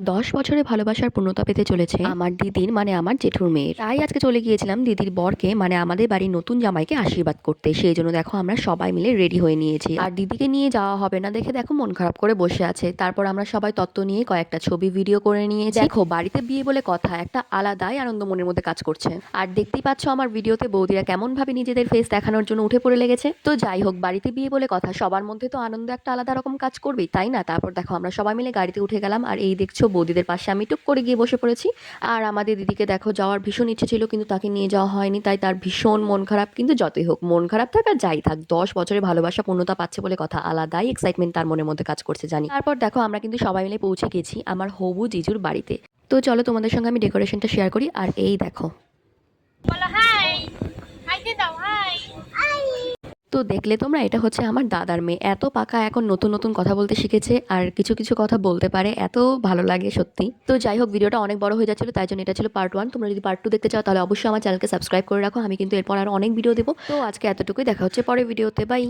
10 বছরে ভালোবাসার পূর্ণতা পেতে চলেছে আমার দিদির মানে আমার জেঠুর মেয়ের। তাই আজকে চলে গিয়েছিলাম দিদির বরকে মানে আমাদের বাড়ির নতুন জামাইকে আশীর্বাদ করতে। সেই জন্য দেখো আমরা সবাই মিলে রেডি হয়ে নিয়েছি। আর দিদিকে নিয়ে যাওয়া হবে না দেখে দেখো মন খারাপ করে বসে আছে। তারপর আমরা সবাই তত্ত্ব নিয়ে কয়েকটা ছবি ভিডিও করে নিয়েছি। দেখো বাড়িতে বিয়ে বলে কথা, একটা আলাদাই আনন্দ মনের মধ্যে কাজ করছে। আর দেখতেই পাচ্ছ আমার ভিডিওতে বৌদিরা কেমন ভাবে নিজেদের ফেস দেখানোর জন্য উঠে পড়ে লেগেছে। তো যাই হোক, বাড়িতে বিয়ে বলে কথা, সবার মধ্যে তো আনন্দ একটা আলাদা রকম কাজ করবেই, তাই না? তারপর দেখো আমরা সবাই মিলে গাড়িতে উঠে গেলাম। আর এই দেখছো বৌদিদের পাশে আমি টুক করে গিয়ে বসে পড়েছি। আর আমাদের দিদিকে দেখো যাওয়ার ভীষণ ইচ্ছে ছিল, কিন্তু তাকে নিয়ে যাওয়া হয়নি, তাই তার ভীষণ মন খারাপ। কিন্তু যতই হোক, মন খারাপ থাক আর যাই থাক, 10 বছরে ভালোবাসা পূর্ণতা পাচ্ছে বলে কথা, আলাদাই এক্সাইটমেন্ট তার মনের মধ্যে কাজ করছে জানি। তারপর দেখো আমরা কিন্তু সবাই মিলে পৌঁছে গেছি আমার হবু জিজুর বাড়িতে। তো চলো তোমাদের সঙ্গে আমি ডেকোরেশনটা শেয়ার করি। আর এই দেখো, বলো হাই, হাই দিয়ে দাও, হাই। তো দেখলে তোমরা, এটা হচ্ছে আমার দাদার মেয়ে। এত পাকা, এখন নতুন নতুন কথা বলতে শিখেছে আর কিছু কিছু কথা বলতে পারে, এত ভালো লাগে সত্যি। তো যাই হোক, ভিডিওটা অনেক বড় হয়ে যাচ্ছিল, তাই জন্য এটা ছিল পার্ট 1। তোমরা যদি পার্ট 2 দেখতে চাও তাহলে অবশ্যই আমার চ্যানেলকে সাবস্ক্রাইব করে রাখো, আমি কিন্তু এরপর আরো অনেক ভিডিও দেবো। তো আজকে এতটুকুই, দেখা হচ্ছে পরের ভিডিওতে, বাই।